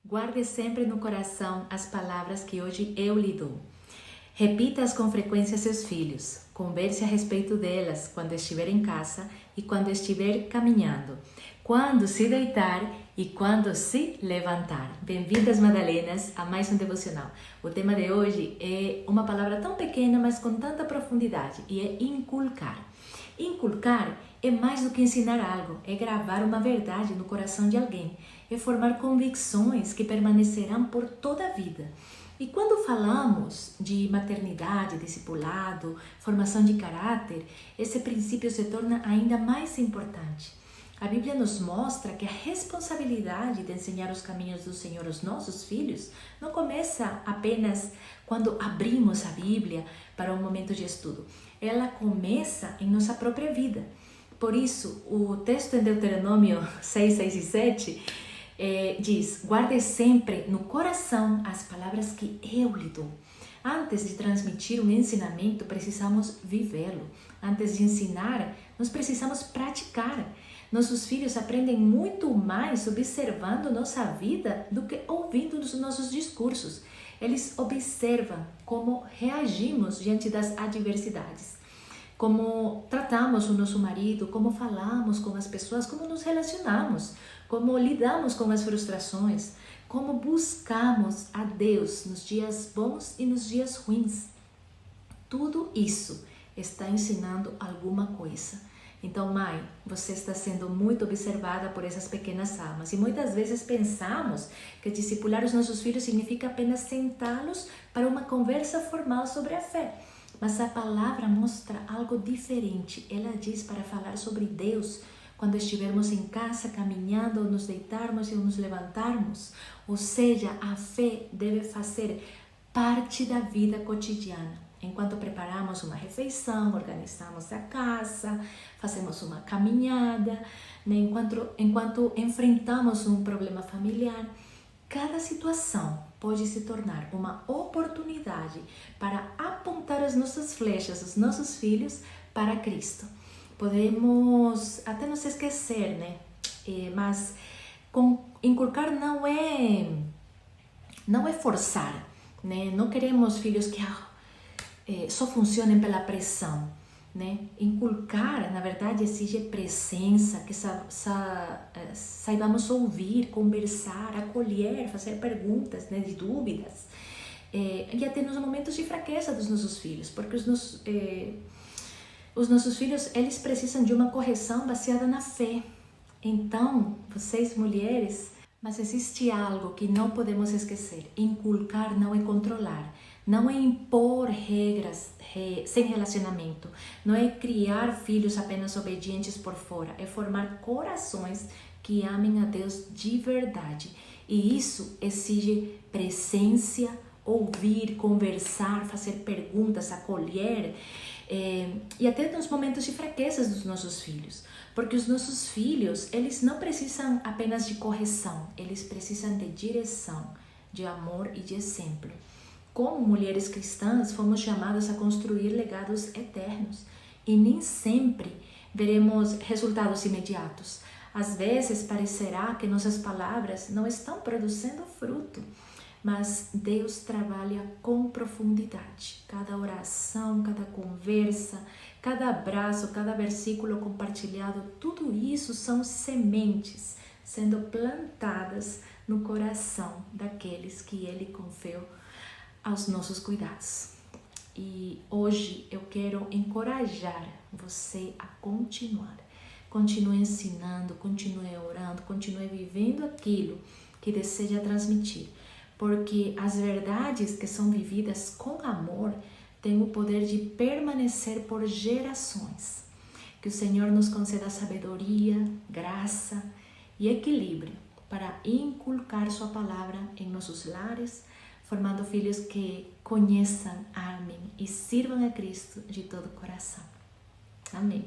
Guarde sempre no coração as palavras que hoje eu lhe dou. Repita-as com frequência a seus filhos. Converse a respeito delas quando estiver em casa e quando estiver caminhando, quando se deitar e quando se levantar. Bem-vindas, Madalenas, a mais um devocional. O tema de hoje é uma palavra tão pequena, mas com tanta profundidade, e é inculcar. Inculcar é mais do que ensinar algo, é gravar uma verdade no coração de alguém, é formar convicções que permanecerão por toda a vida. E quando falamos de maternidade, discipulado, formação de caráter, esse princípio se torna ainda mais importante. A Bíblia nos mostra que a responsabilidade de ensinar os caminhos do Senhor aos nossos filhos não começa apenas quando abrimos a Bíblia para um momento de estudo. Ela começa em nossa própria vida. Por isso, o texto em Deuteronômio 6, 6 e 7 diz: guarde sempre no coração as palavras que eu lhe dou. Antes de transmitir um ensinamento, precisamos vivê-lo. Antes de ensinar, nós precisamos praticar. Nossos filhos aprendem muito mais observando nossa vida do que ouvindo os nossos discursos. Eles observam como reagimos diante das adversidades, como tratamos o nosso marido, como falamos com as pessoas, como nos relacionamos, como lidamos com as frustrações, como buscamos a Deus nos dias bons e nos dias ruins. Tudo isso está ensinando alguma coisa. Então, mãe, você está sendo muito observada por essas pequenas almas. E muitas vezes pensamos que discipular os nossos filhos significa apenas sentá-los para uma conversa formal sobre a fé. Mas a palavra mostra algo diferente. Ela diz para falar sobre Deus quando estivermos em casa, caminhando, ou nos deitarmos e nos levantarmos. Ou seja, a fé deve fazer parte da vida cotidiana. Enquanto preparamos uma refeição, organizamos a casa, fazemos uma caminhada, né? enquanto enfrentamos um problema familiar, cada situação pode se tornar uma oportunidade para apontar as nossas flechas, os nossos filhos, para Cristo. Podemos até nos esquecer, né? Mas inculcar não é forçar, né? Não queremos filhos que só funcionem pela pressão, né? Inculcar, na verdade, exige presença, que saibamos ouvir, conversar, acolher, fazer perguntas, né, de dúvidas, e até nos momentos de fraqueza dos nossos filhos, porque os nossos filhos, eles precisam de uma correção baseada na fé. Então, vocês mulheres, mas existe algo que não podemos esquecer: inculcar não é controlar, não é impor regras sem relacionamento, não é criar filhos apenas obedientes por fora, é formar corações que amem a Deus de verdade. E isso exige presença, ouvir, conversar, fazer perguntas, acolher, e até nos momentos de fraquezas dos nossos filhos. Porque os nossos filhos, eles não precisam apenas de correção, eles precisam de direção, de amor e de exemplo. Como mulheres cristãs, fomos chamadas a construir legados eternos e nem sempre veremos resultados imediatos. Às vezes parecerá que nossas palavras não estão produzindo fruto, mas Deus trabalha com profundidade. Cada oração, cada conversa, cada abraço, cada versículo compartilhado, tudo isso são sementes sendo plantadas no coração daqueles que Ele confiou aos nossos cuidados. E hoje eu quero encorajar você a continuar. Continue ensinando, continue orando, continue vivendo aquilo que deseja transmitir. Porque as verdades que são vividas com amor têm o poder de permanecer por gerações. Que o Senhor nos conceda sabedoria, graça e equilíbrio para inculcar sua palavra em nossos lares, formando filhos que conheçam, amem e sirvam a Cristo de todo o coração. Amém.